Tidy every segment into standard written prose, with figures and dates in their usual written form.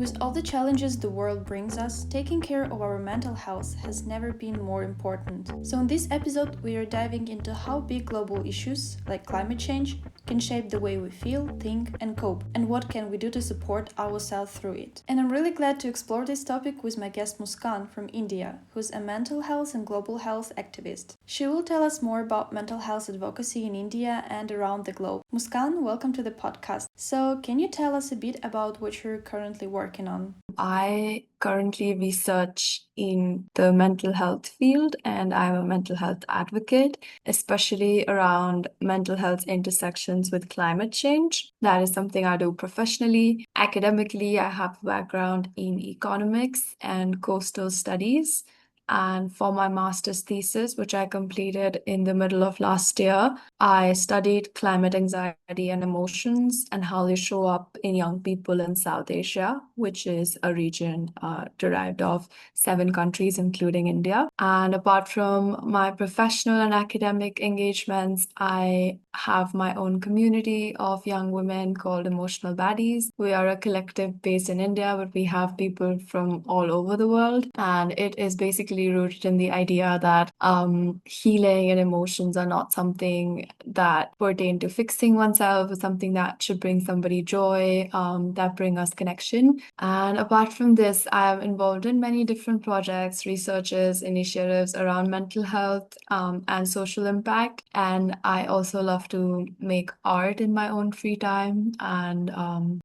With all the challenges the world brings us, taking care of our mental health has never been more important. So, in this episode, we are diving into how big global issues, like climate change, can shape the way we feel, think, and cope, and what can we do to support ourselves through it. And I'm really glad to explore this topic with my guest Muskan from India, who's a mental health and global health activist. She will tell us more about mental health advocacy in India and around the globe. Muskan, welcome to the podcast. So, can you tell us a bit about what you're currently working on? I currently research in the mental health field and I'm a mental health advocate, especially around mental health intersections with climate change. That is something I do professionally. Academically, I have a background in economics and coastal studies. And for my master's thesis, which I completed in the middle of last year, I studied climate anxiety and emotions and how they show up in young people in South Asia, which is a region derived of 7 countries, including India. And apart from my professional and academic engagements, I have my own community of young women called Emotional Baddies. We are a collective based in India, but we have people from all over the world. And it is basically rooted in the idea that healing and emotions are not something that pertain to fixing oneself, it's something that should bring somebody joy, that bring us connection. And apart from this, I am involved in many different projects, researches, initiatives around mental health and social impact. And I also love to make art in my own free time. And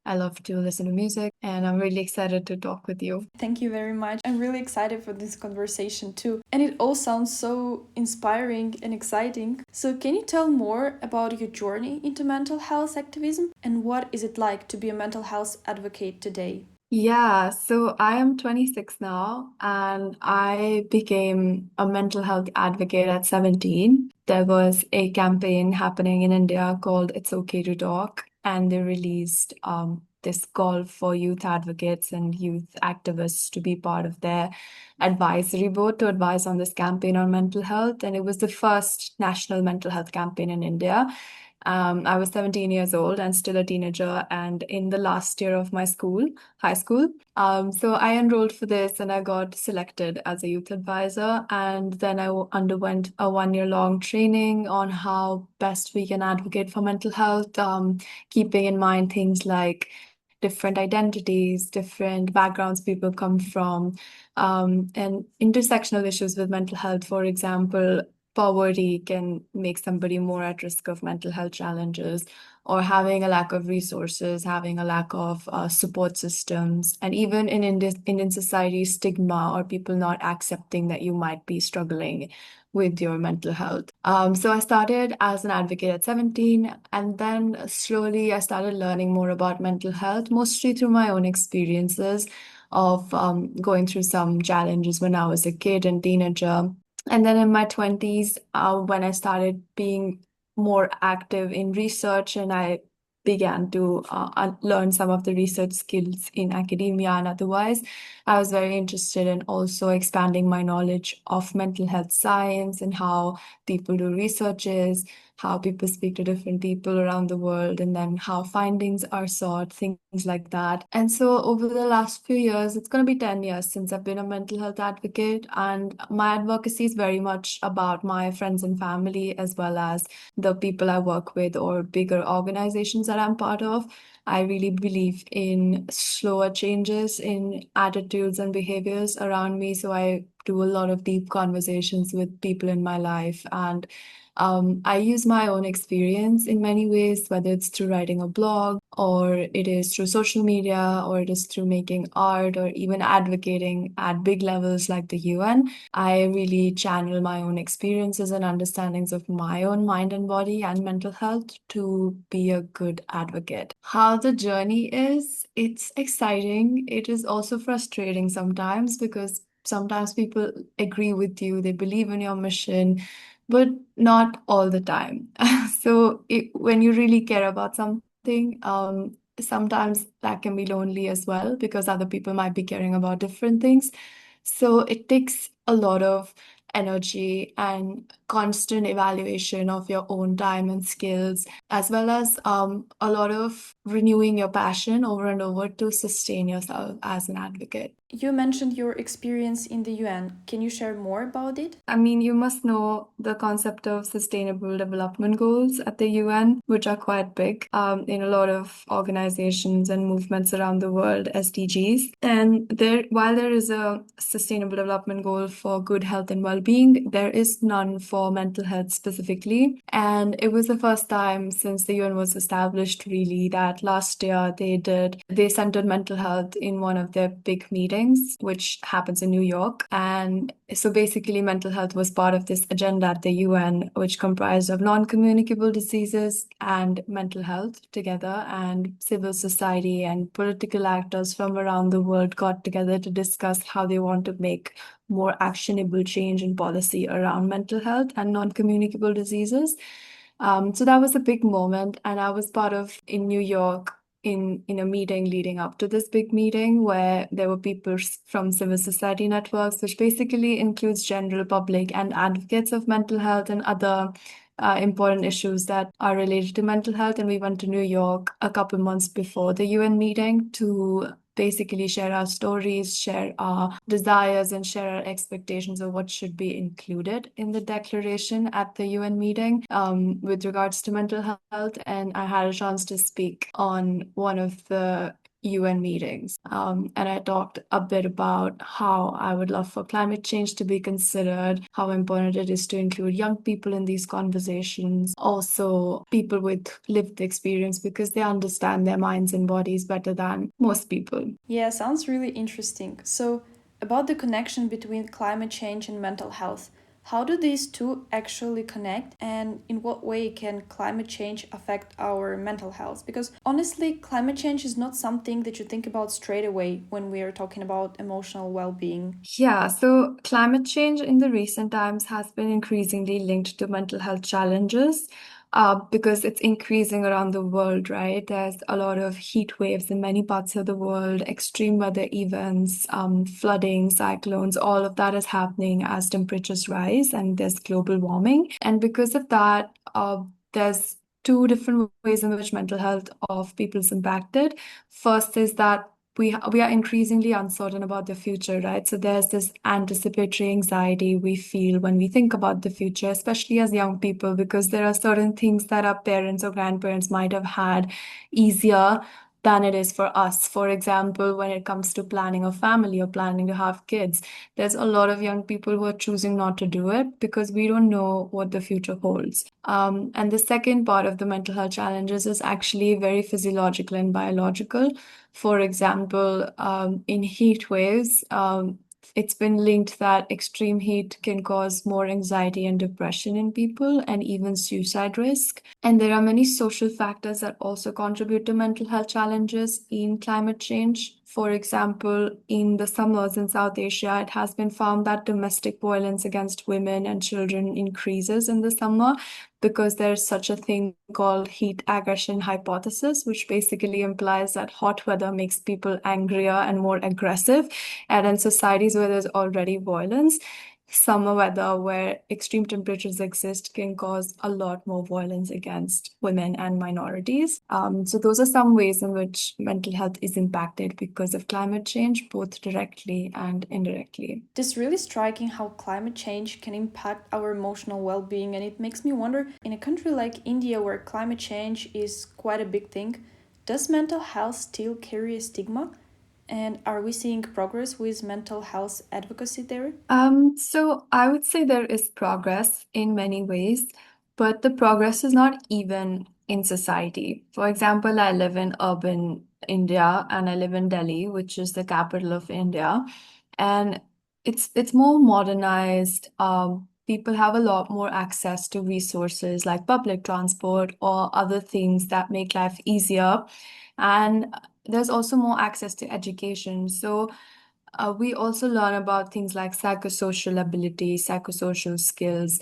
I love to listen to music. And I'm really excited to talk with you. Thank you very much. I'm really excited for this conversation too. And it all sounds so inspiring and exciting. So, can you tell more about your journey into mental health activism and what is it like to be a mental health advocate today? Yeah, so I am 26 now, and I became a mental health advocate at 17. There was a campaign happening in India called It's Okay to Talk, and they released this call for youth advocates and youth activists to be part of their advisory board to advise on this campaign on mental health. And it was the first national mental health campaign in India. I was 17 years old and still a teenager, and in the last year of my high school. So I enrolled for this and I got selected as a youth advisor. And then I underwent a 1 year long training on how best we can advocate for mental health, keeping in mind things like different identities, different backgrounds people come from, and intersectional issues with mental health. For example, poverty can make somebody more at risk of mental health challenges, or having a lack of resources, having a lack of support systems, and even in Indian society, stigma or people not accepting that you might be struggling with your mental health. So I started as an advocate at 17, and then slowly I started learning more about mental health, mostly through my own experiences of going through some challenges when I was a kid and teenager. And then in my 20s, when I started being more active in research and I began to learn some of the research skills in academia and otherwise, I was very interested in also expanding my knowledge of mental health science and how people do researches, how people speak to different people around the world, and then how findings are sought, things like that. And so over the last few years, it's going to be 10 years since I've been a mental health advocate, and my advocacy is very much about my friends and family as well as the people I work with or bigger organizations that I'm part of. I really believe in slower changes in attitudes and behaviors around me. So I do a lot of deep conversations with people in my life. And I use my own experience in many ways, whether it's through writing a blog, or it is through social media, or it is through making art, or even advocating at big levels like the UN. I really channel my own experiences and understandings of my own mind and body and mental health to be a good advocate. How the journey is, it's exciting. It is also frustrating sometimes because sometimes people agree with you, they believe in your mission, but not all the time. So when you really care about something, sometimes that can be lonely as well because other people might be caring about different things. So it takes a lot of energy and constant evaluation of your own time and skills, as well as a lot of renewing your passion over and over to sustain yourself as an advocate. You mentioned your experience in the UN. Can you share more about it? I mean, you must know the concept of Sustainable Development Goals at the UN, which are quite big in a lot of organizations and movements around the world, SDGs. And while there is a Sustainable Development Goal for good health and well-being, there is none for mental health specifically. And it was the first time since the UN was established, really, that last year they centered mental health in one of their big meetings, which happens in New York. And so basically, mental health was part of this agenda at the UN, which comprised of non-communicable diseases and mental health together. And civil society and political actors from around the world got together to discuss how they want to make more actionable change in policy around mental health and non-communicable diseases. So that was a big moment, and I was part of in New York in a meeting leading up to this big meeting where there were people from civil society networks, which basically includes general public and advocates of mental health and other important issues that are related to mental health. And we went to New York a couple months before the UN meeting to basically share our stories, share our desires, and share our expectations of what should be included in the declaration at the UN meeting with regards to mental health. And I had a chance to speak on one of the UN meetings. And I talked a bit about how I would love for climate change to be considered, how important it is to include young people in these conversations, also people with lived experience, because they understand their minds and bodies better than most people. Yeah, sounds really interesting. So, about the connection between climate change and mental health, how do these two actually connect, and in what way can climate change affect our mental health? Because honestly, climate change is not something that you think about straight away when we are talking about emotional well being. Yeah, so climate change in the recent times has been increasingly linked to mental health challenges because it's increasing around the world, right? There's a lot of heat waves in many parts of the world, extreme weather events, flooding, cyclones, all of that is happening as temperatures rise and there's global warming. And because of that, there's two different ways in which mental health of people is impacted. First is that we are increasingly uncertain about the future, right? So there's this anticipatory anxiety we feel when we think about the future, especially as young people, because there are certain things that our parents or grandparents might have had easier than it is for us. For example, when it comes to planning a family or planning to have kids, there's a lot of young people who are choosing not to do it because we don't know what the future holds. And the second part of the mental health challenges is actually very physiological and biological. For example, in heat waves, it's been linked that extreme heat can cause more anxiety and depression in people and even suicide risk. And there are many social factors that also contribute to mental health challenges in climate change. For example, in the summers in South Asia, it has been found that domestic violence against women and children increases in the summer because there's such a thing called heat aggression hypothesis, which basically implies that hot weather makes people angrier and more aggressive. And in societies where there's already violence, summer weather where extreme temperatures exist can cause a lot more violence against women and minorities. So those are some ways in which mental health is impacted because of climate change, both directly and indirectly. It is really striking how climate change can impact our emotional well being, and it makes me wonder, in a country like India where climate change is quite a big thing, does mental health still carry a stigma? And are we seeing progress with mental health advocacy there? So I would say there is progress in many ways, but the progress is not even in society. For example, I live in urban India and I live in Delhi, which is the capital of India, and it's more modernized. People have a lot more access to resources like public transport or other things that make life easier, and there's also more access to education. So we also learn about things like psychosocial ability, psychosocial skills.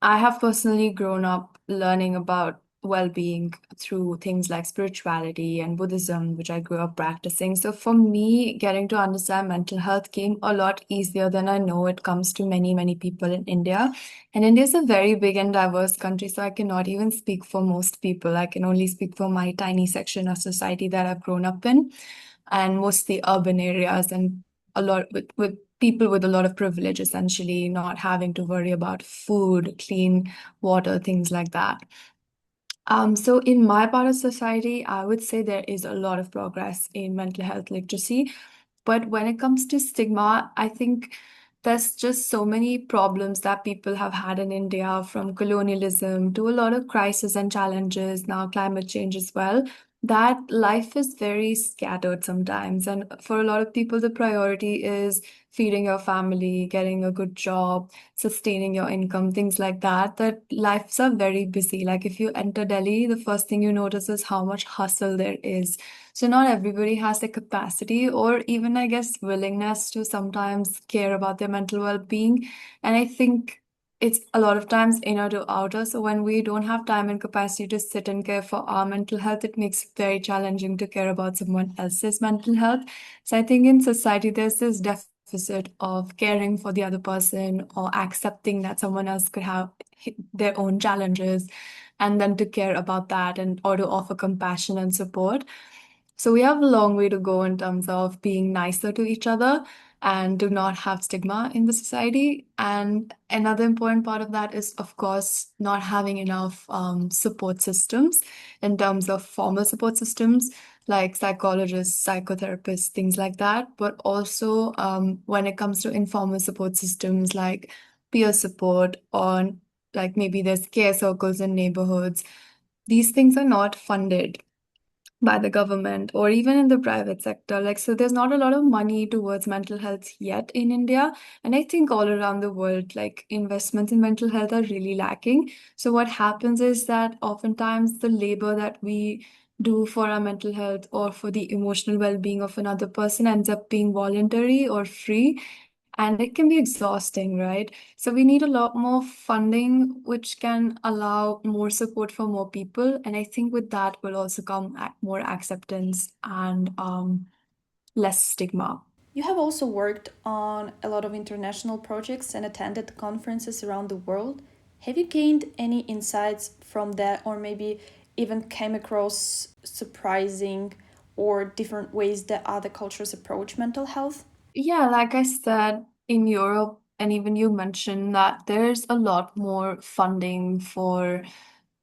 I have personally grown up learning about well-being through things like spirituality and Buddhism, which I grew up practicing. So for me, getting to understand mental health came a lot easier than I know it comes to many, many people in India. And India is a very big and diverse country, so I cannot even speak for most people. I can only speak for my tiny section of society that I've grown up in, and mostly urban areas, and a lot with people with a lot of privilege, essentially, not having to worry about food, clean water, things like that. So in my part of society, I would say there is a lot of progress in mental health literacy. But when it comes to stigma, I think there's just so many problems that people have had in India, from colonialism to a lot of crises and challenges, now climate change as well, that life is very scattered sometimes. And for a lot of people, the priority is feeding your family, getting a good job, sustaining your income, things like that, that lives are very busy. Like if you enter Delhi, the first thing you notice is how much hustle there is. So not everybody has the capacity or even, I guess, willingness to sometimes care about their mental well-being. And I think it's a lot of times inner to outer. So when we don't have time and capacity to sit and care for our mental health, it makes it very challenging to care about someone else's mental health. So I think in society, there's this deficit of caring for the other person or accepting that someone else could have their own challenges, and then to care about that and or to offer compassion and support. So we have a long way to go in terms of being nicer to each other and do not have stigma in the society. And another important part of that is, of course, not having enough support systems in terms of formal support systems like psychologists, psychotherapists, things like that. But also when it comes to informal support systems like peer support, or like maybe there's care circles in neighborhoods, these things are not funded by the government or even in the private sector. Like, so there's not a lot of money towards mental health yet in India. And I think all around the world, like investments in mental health are really lacking. So what happens is that oftentimes the labor that we do for our mental health or for the emotional well-being of another person ends up being voluntary or free, and it can be exhausting, right? So we need a lot more funding, which can allow more support for more people. And I think with that will also come more acceptance and less stigma. You have also worked on a lot of international projects and attended conferences around the world. Have you gained any insights from that, or maybe even came across surprising or different ways that other cultures approach mental health? Yeah, like I said, in Europe, and even you mentioned that there's a lot more funding for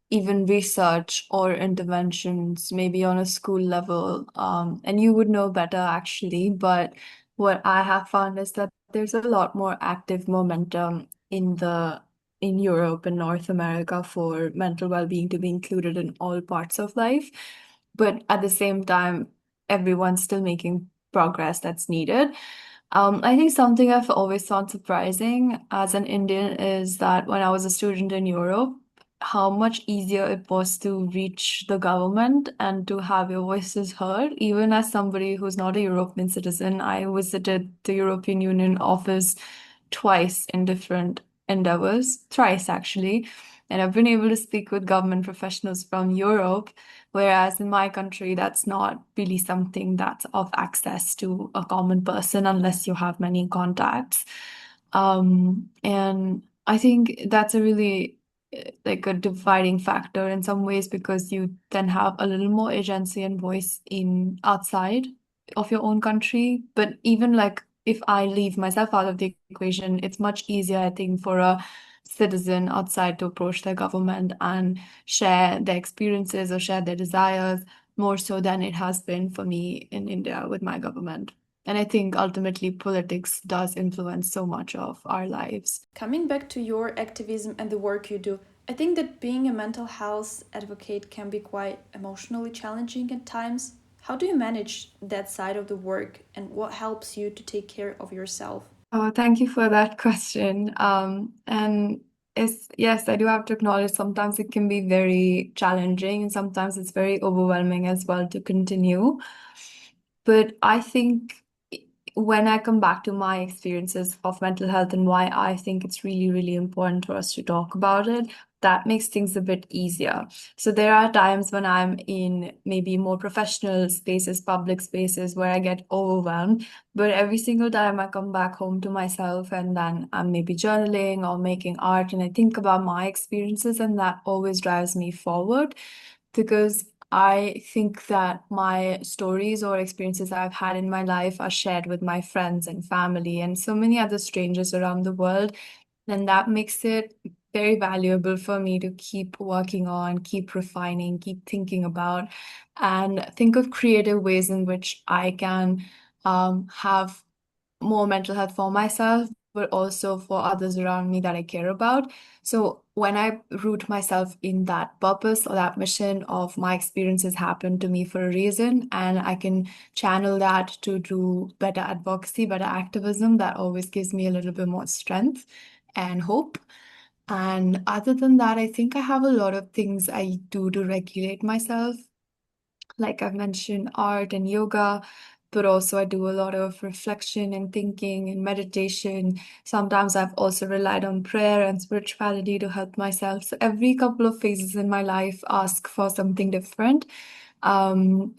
even research or interventions, maybe on a school level. And you would know better actually, but what I have found is that there's a lot more active momentum in Europe and North America for mental well-being to be included in all parts of life. But at the same time, everyone's still making progress that's needed. I think something I've always found surprising as an Indian is that when I was a student in Europe, how much easier it was to reach the government and to have your voices heard. Even as somebody who's not a European citizen, I visited the European Union office twice in different endeavors, thrice actually. And I've been able to speak with government professionals from Europe, whereas in my country, that's not really something that's of access to a common person unless you have many contacts. And I think that's a really like a dividing factor in some ways, because you then have a little more agency and voice in outside of your own country. But even like if I leave myself out of the equation, it's much easier, I think, for a citizen outside to approach their government and share their experiences or share their desires more so than it has been for me in India with my government. And I think ultimately politics does influence so much of our lives. Coming back to your activism and the work you do, I think that being a mental health advocate can be quite emotionally challenging at times. How do you manage that side of the work, and what helps you to take care of yourself? Oh, thank you for that question. And it's, yes, I do have to acknowledge sometimes it can be very challenging and sometimes it's very overwhelming as well to continue. But I think when I come back to my experiences of mental health and why I think it's really, really important for us to talk about it, that makes things a bit easier. So there are times when I'm in maybe more professional spaces, public spaces where I get overwhelmed. But every single time I come back home to myself and then I'm maybe journaling or making art and I think about my experiences, and that always drives me forward because I think that my stories or experiences I've had in my life are shared with my friends and family and so many other strangers around the world. And that makes it very valuable for me to keep working on, keep refining, keep thinking about, and think of creative ways in which I can have more mental health for myself, but also for others around me that I care about. So when I root myself in that purpose or that mission of my experiences happened to me for a reason, and I can channel that to do better advocacy, better activism, that always gives me a little bit more strength and hope. And other than that, I think I have a lot of things I do to regulate myself. Like I've mentioned, art and yoga, but also I do a lot of reflection and thinking and meditation. Sometimes I've also relied on prayer and spirituality to help myself. So every couple of phases in my life ask for something different. And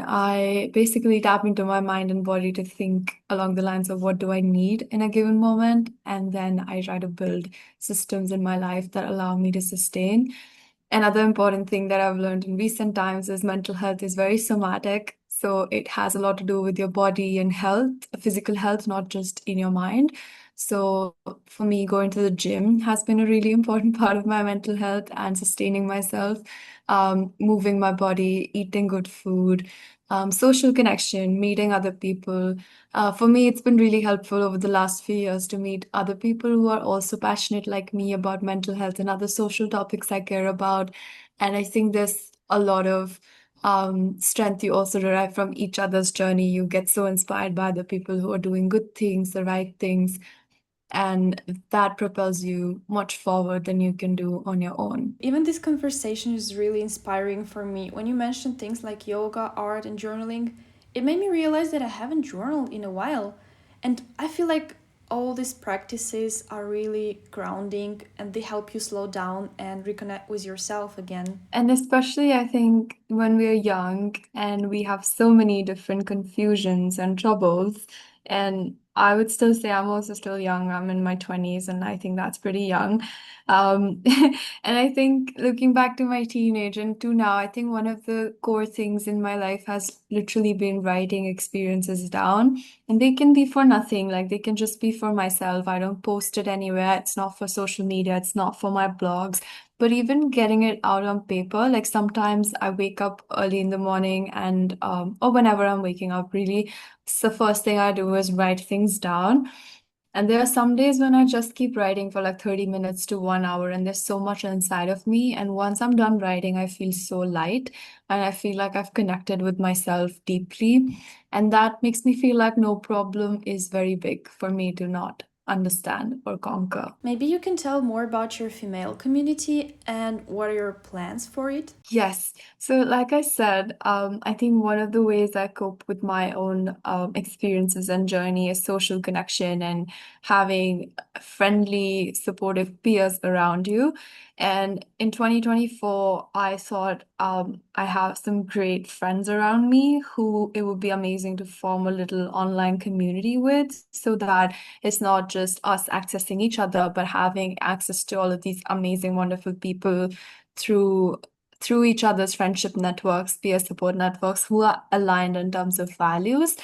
I basically tap into my mind and body to think along the lines of what do I need in a given moment. And then I try to build systems in my life that allow me to sustain. Another important thing that I've learned in recent times is mental health is very somatic. So it has a lot to do with your body and health, physical health, not just in your mind. So for me, going to the gym has been a really important part of my mental health and sustaining myself, moving my body, eating good food, social connection, meeting other people. For me, it's been really helpful over the last few years to meet other people who are also passionate like me about mental health and other social topics I care about. And I think there's a lot of strength you also derive from each other's journey. You get so inspired by the people who are doing good things, the right things, and that propels you much forward than you can do on your own. Even this conversation is really inspiring for me. When you mentioned things like yoga, art, and journaling, it made me realize that I haven't journaled in a while. And I feel like all these practices are really grounding and they help you slow down and reconnect with yourself again. And especially, I think, when we're young and we have so many different confusions and troubles, and I would still say I'm also still young. I'm in my 20s, and I think that's pretty young. Um, and I think looking back to my teenage and to now, I think one of the core things in my life has literally been writing experiences down. And they can be for nothing, like they can just be for myself. I don't post it anywhere. It's not for social media, it's not for my blogs. But even getting it out on paper, like sometimes I wake up early in the morning and, or whenever I'm waking up, really, it's the first thing I do is write things down. And there are some days when I just keep writing for like 30 minutes to 1 hour, and there's so much inside of me. And once I'm done writing, I feel so light and I feel like I've connected with myself deeply. And that makes me feel like no problem is very big for me to not understand or conquer. Maybe you can tell more about your female community and what are your plans for it? Yes. So, like I said, I think one of the ways I cope with my own experiences and journey is social connection and having friendly, supportive peers around you. And in 2024, I thought I have some great friends around me who it would be amazing to form a little online community with so that it's not just us accessing each other, but having access to all of these amazing, wonderful people through each other's friendship networks, peer support networks who are aligned in terms of values.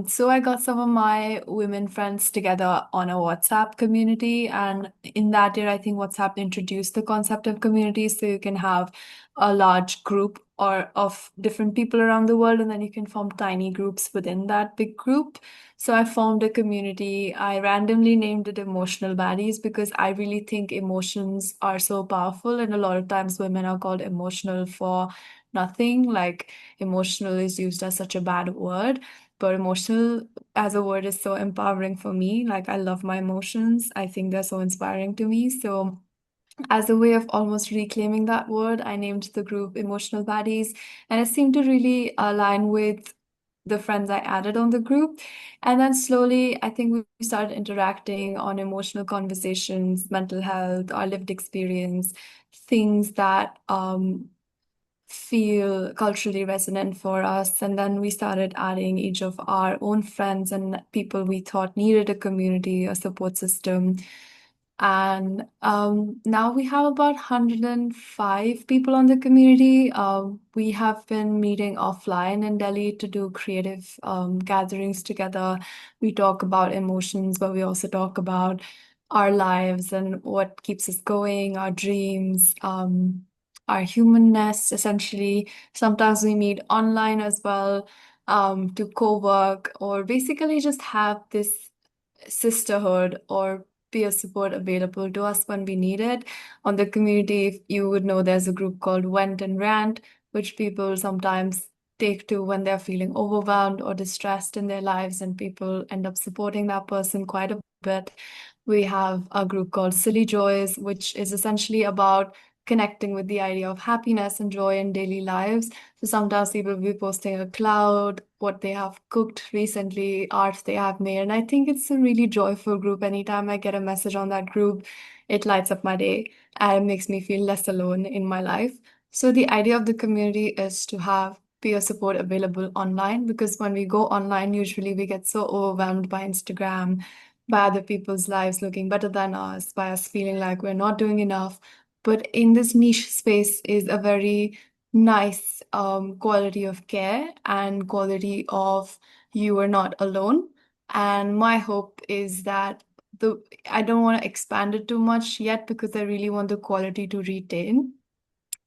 So I got some of my women friends together on a WhatsApp community, and in that year, I think WhatsApp introduced the concept of community, so you can have a large group or of different people around the world, and then you can form tiny groups within that big group. So I formed a community. I randomly named it Emotional Baddies because I really think emotions are so powerful, and a lot of times women are called emotional for nothing. Like emotional is used as such a bad word, but emotional as a word is so empowering for me. Like I love my emotions. I think they're so inspiring to me. So as a way of almost reclaiming that word, I named the group Emotional Baddies, and it seemed to really align with the friends I added on the group. And then slowly, I think we started interacting on emotional conversations, mental health, our lived experience, things that feel culturally resonant for us. And then we started adding each of our own friends and people we thought needed a community, a support system. And now we have about 105 people on the community. We have been meeting offline in Delhi to do creative gatherings together. We talk about emotions, but we also talk about our lives and what keeps us going, our dreams, our humanness, essentially. Sometimes we meet online as well to co-work or basically just have this sisterhood or peer support available to us when we need it. On the community, if you would know, there's a group called Vent and Rant, which people sometimes take to when they're feeling overwhelmed or distressed in their lives, and people end up supporting that person quite a bit. We have a group called Silly Joys, which is essentially about connecting with the idea of happiness and joy in daily lives. So sometimes people will be posting a cloud, what they have cooked recently, art they have made. And I think it's a really joyful group. Anytime I get a message on that group, it lights up my day and makes me feel less alone in my life. So the idea of the community is to have peer support available online, because when we go online, usually we get so overwhelmed by Instagram, by other people's lives looking better than us, by us feeling like we're not doing enough. But in this niche space is a very nice quality of care and quality of you are not alone. And my hope is that I don't want to expand it too much yet because I really want the quality to retain.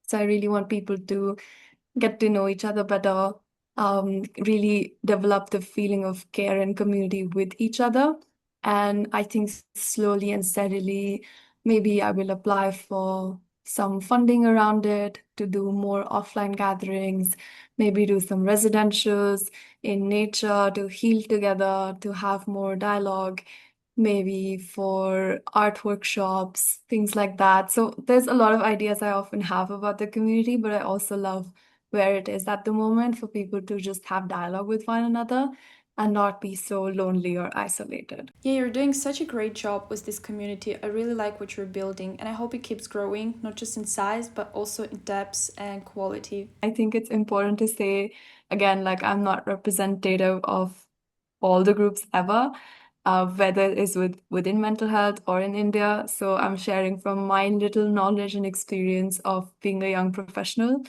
So I really want people to get to know each other better, really develop the feeling of care and community with each other. And I think slowly and steadily, maybe I will apply for some funding around it to do more offline gatherings, maybe do some residentials in nature to heal together, to have more dialogue, maybe for art workshops, things like that. So there's a lot of ideas I often have about the community, but I also love where it is at the moment for people to just have dialogue with one another and not be so lonely or isolated. Yeah, you're doing such a great job with this community. I really like what you're building, and I hope it keeps growing, not just in size, but also in depth and quality. I think it's important to say again, like I'm not representative of all the groups ever, whether it is within mental health or in India. So I'm sharing from my little knowledge and experience of being a young professional.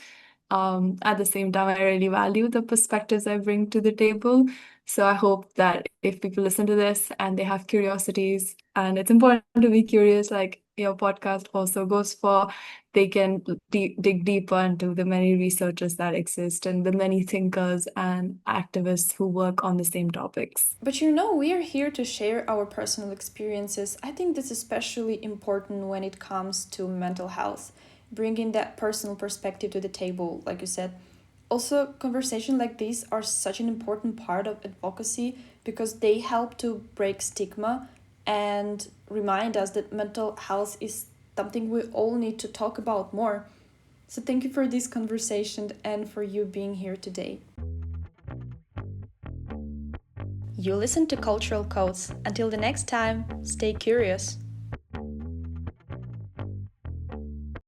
At the same time, I really value the perspectives I bring to the table. So I hope that if people listen to this and they have curiosities, and it's important to be curious, like your podcast also goes for, they can dig deeper into the many researchers that exist and the many thinkers and activists who work on the same topics. But you know, we are here to share our personal experiences. I think that's especially important when it comes to mental health, bringing that personal perspective to the table, like you said. Also, conversations like these are such an important part of advocacy because they help to break stigma and remind us that mental health is something we all need to talk about more. So, thank you for this conversation and for you being here today. You listen to Cultural Codes. Until the next time, stay curious.